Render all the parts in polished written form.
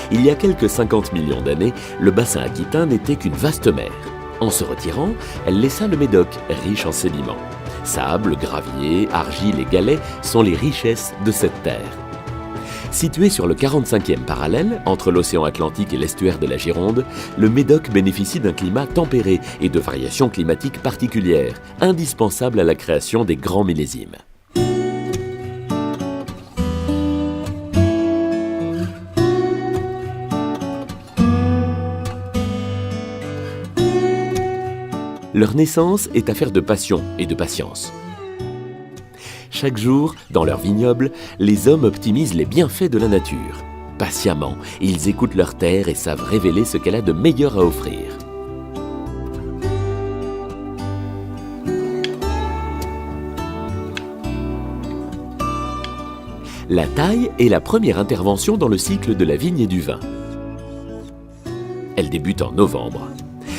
Il y a quelques 50 millions d'années, le bassin aquitain n'était qu'une vaste mer. En se retirant, elle laissa le Médoc, riche en sédiments. Sable, gravier, argile et galets sont les richesses de cette terre. Situé sur le 45e parallèle, entre l'océan Atlantique et l'estuaire de la Gironde, le Médoc bénéficie d'un climat tempéré et de variations climatiques particulières, indispensables à la création des grands millésimes. Leur naissance est affaire de passion et de patience. Chaque jour, dans leur vignoble, les hommes optimisent les bienfaits de la nature. Patiemment, ils écoutent leur terre et savent révéler ce qu'elle a de meilleur à offrir. La taille est la première intervention dans le cycle de la vigne et du vin. Elle débute en novembre.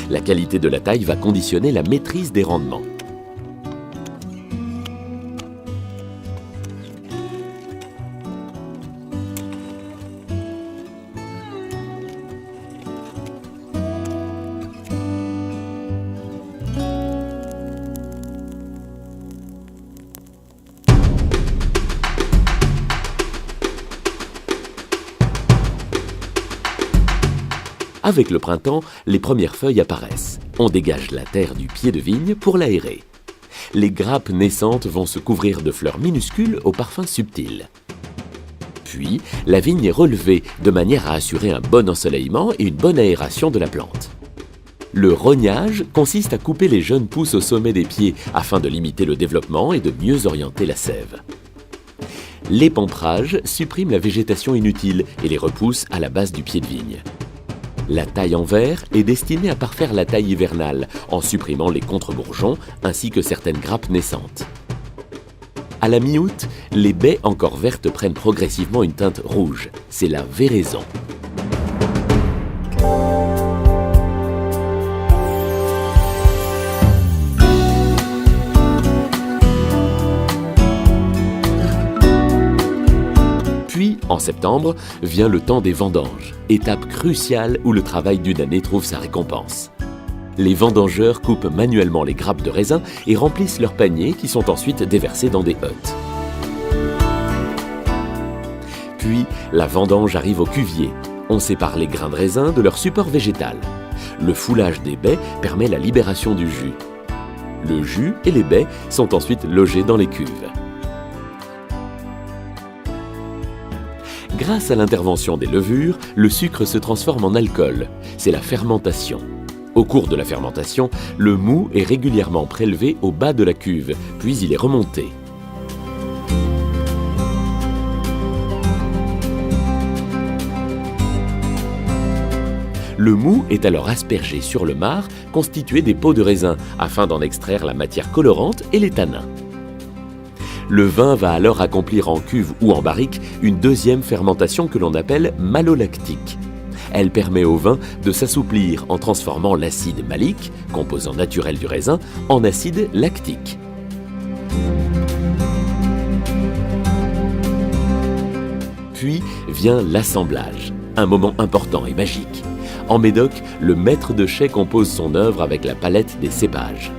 La qualité de la taille va conditionner la maîtrise des rendements. Avec le printemps, les premières feuilles apparaissent. On dégage la terre du pied de vigne pour l'aérer. Les grappes naissantes vont se couvrir de fleurs minuscules au parfum subtil. Puis, la vigne est relevée de manière à assurer un bon ensoleillement et une bonne aération de la plante. Le rognage consiste à couper les jeunes pousses au sommet des pieds afin de limiter le développement et de mieux orienter la sève. L'épampérage supprime la végétation inutile et les repousse à la base du pied de vigne. La taille en verre est destinée à parfaire la taille hivernale en supprimant les contre-bourgeons ainsi que certaines grappes naissantes. À la mi-août, les baies encore vertes prennent progressivement une teinte rouge. C'est la véraison. Puis, en septembre, vient le temps des vendanges, étape cruciale où le travail d'une année trouve sa récompense. Les vendangeurs coupent manuellement les grappes de raisin et remplissent leurs paniers qui sont ensuite déversés dans des huttes. Puis, la vendange arrive au cuvier. On sépare les grains de raisin de leur support végétal. Le foulage des baies permet la libération du jus. Le jus et les baies sont ensuite logés dans les cuves. Grâce à l'intervention des levures, le sucre se transforme en alcool. C'est la fermentation. Au cours de la fermentation, le mou est régulièrement prélevé au bas de la cuve, puis il est remonté. Le mou est alors aspergé sur le marc constitué des peaux de raisin afin d'en extraire la matière colorante et les tanins. Le vin va alors accomplir en cuve ou en barrique une deuxième fermentation que l'on appelle malolactique. Elle permet au vin de s'assouplir en transformant l'acide malique, composant naturel du raisin, en acide lactique. Puis vient l'assemblage, un moment important et magique. En Médoc, le maître de chai compose son œuvre avec la palette des cépages.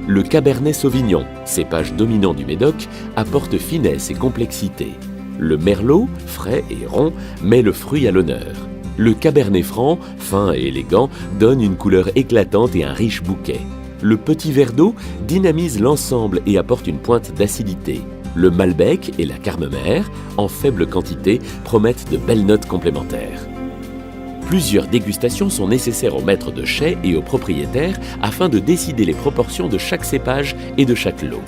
Le Cabernet Sauvignon, cépage dominant du Médoc, apporte finesse et complexité. Le Merlot, frais et rond, met le fruit à l'honneur. Le Cabernet Franc, fin et élégant, donne une couleur éclatante et un riche bouquet. Le Petit Verdot dynamise l'ensemble et apporte une pointe d'acidité. Le Malbec et la Carmemère, en faible quantité, promettent de belles notes complémentaires. Plusieurs dégustations sont nécessaires aux maîtres de chai et aux propriétaires afin de décider les proportions de chaque cépage et de chaque lot.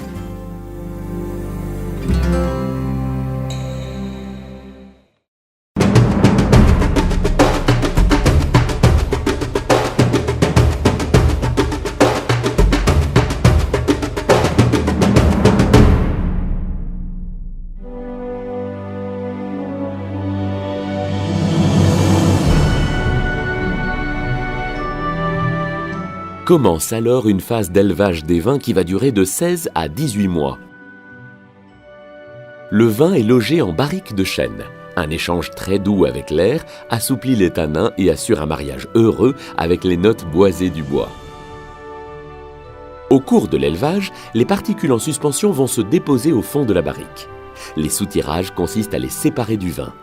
Commence alors une phase d'élevage des vins qui va durer de 16 à 18 mois. Le vin est logé en barrique de chêne. Un échange très doux avec l'air assouplit les tanins et assure un mariage heureux avec les notes boisées du bois. Au cours de l'élevage, les particules en suspension vont se déposer au fond de la barrique. Les soutirages consistent à les séparer du vin.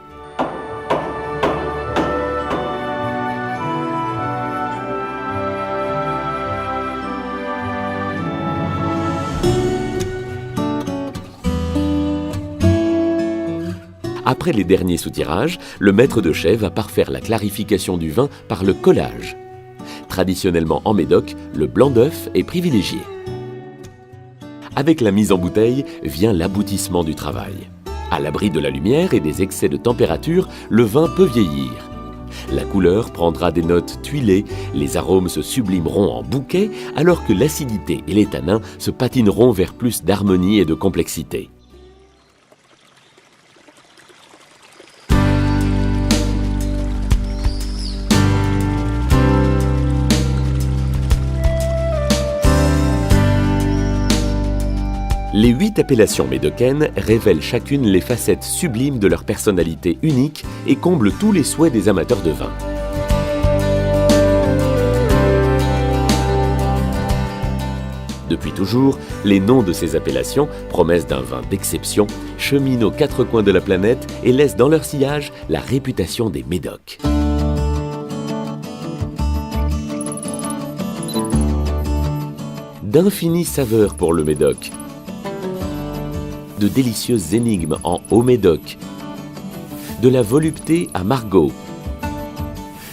Après les derniers soutirages, le maître de chai va parfaire la clarification du vin par le collage. Traditionnellement en Médoc, le blanc d'œuf est privilégié. Avec la mise en bouteille vient l'aboutissement du travail. À l'abri de la lumière et des excès de température, le vin peut vieillir. La couleur prendra des notes tuilées, les arômes se sublimeront en bouquets, alors que l'acidité et les tanins se patineront vers plus d'harmonie et de complexité. Les 8 appellations médocaines révèlent chacune les facettes sublimes de leur personnalité unique et comblent tous les souhaits des amateurs de vin. Depuis toujours, les noms de ces appellations, promesses d'un vin d'exception, cheminent aux 4 coins de la planète et laissent dans leur sillage la réputation des Médocs. D'infinies saveurs pour le Médoc, de délicieuses énigmes en Haut-Médoc, de la volupté à Margaux,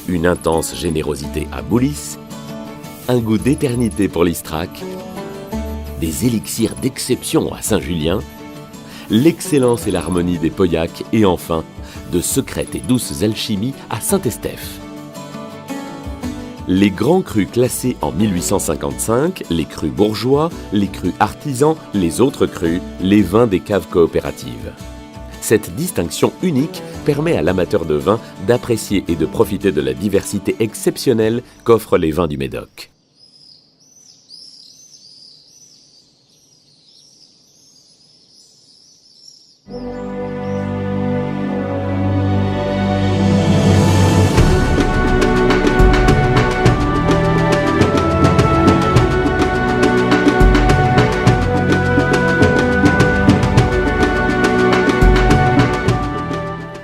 une intense générosité à Boulis, un goût d'éternité pour l'Istrac, des élixirs d'exception à Saint-Julien, l'excellence et l'harmonie des Pauillac et enfin, de secrètes et douces alchimies à Saint-Estèphe. Les grands crus classés en 1855, les crus bourgeois, les crus artisans, les autres crus, les vins des caves coopératives. Cette distinction unique permet à l'amateur de vin d'apprécier et de profiter de la diversité exceptionnelle qu'offrent les vins du Médoc.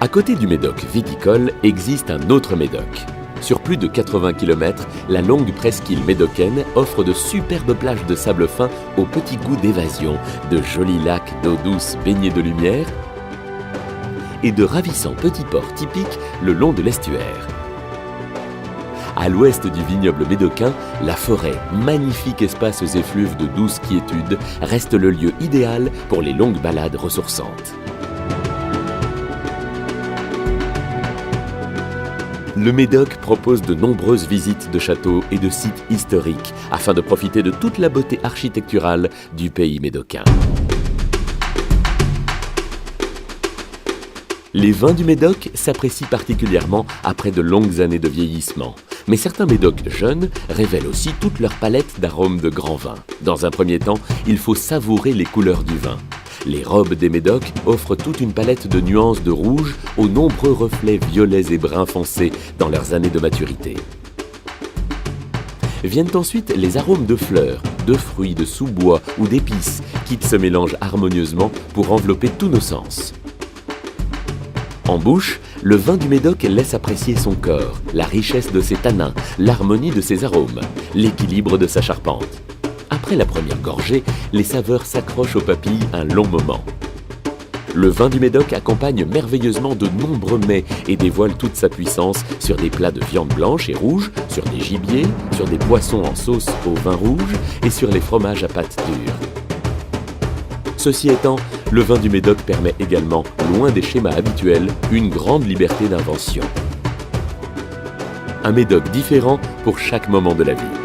À côté du Médoc viticole existe un autre Médoc. Sur plus de 80 km, la longue presqu'île médocaine offre de superbes plages de sable fin au petit goût d'évasion, de jolis lacs d'eau douce baignés de lumière et de ravissants petits ports typiques le long de l'estuaire. À l'ouest du vignoble médocain, la forêt, magnifique espace effluve de douce quiétude, reste le lieu idéal pour les longues balades ressourçantes. Le Médoc propose de nombreuses visites de châteaux et de sites historiques afin de profiter de toute la beauté architecturale du pays médocain. Les vins du Médoc s'apprécient particulièrement après de longues années de vieillissement. Mais certains Médocs jeunes révèlent aussi toute leur palette d'arômes de grands vins. Dans un premier temps, il faut savourer les couleurs du vin. Les robes des Médocs offrent toute une palette de nuances de rouge aux nombreux reflets violets et bruns foncés dans leurs années de maturité. Viennent ensuite les arômes de fleurs, de fruits, de sous-bois ou d'épices qui se mélangent harmonieusement pour envelopper tous nos sens. En bouche, le vin du Médoc laisse apprécier son corps, la richesse de ses tanins, l'harmonie de ses arômes, l'équilibre de sa charpente. Après la première gorgée, les saveurs s'accrochent aux papilles un long moment. Le vin du Médoc accompagne merveilleusement de nombreux mets et dévoile toute sa puissance sur des plats de viande blanche et rouge, sur des gibiers, sur des poissons en sauce au vin rouge et sur les fromages à pâte dure. Ceci étant, le vin du Médoc permet également, loin des schémas habituels, une grande liberté d'invention. Un Médoc différent pour chaque moment de la vie.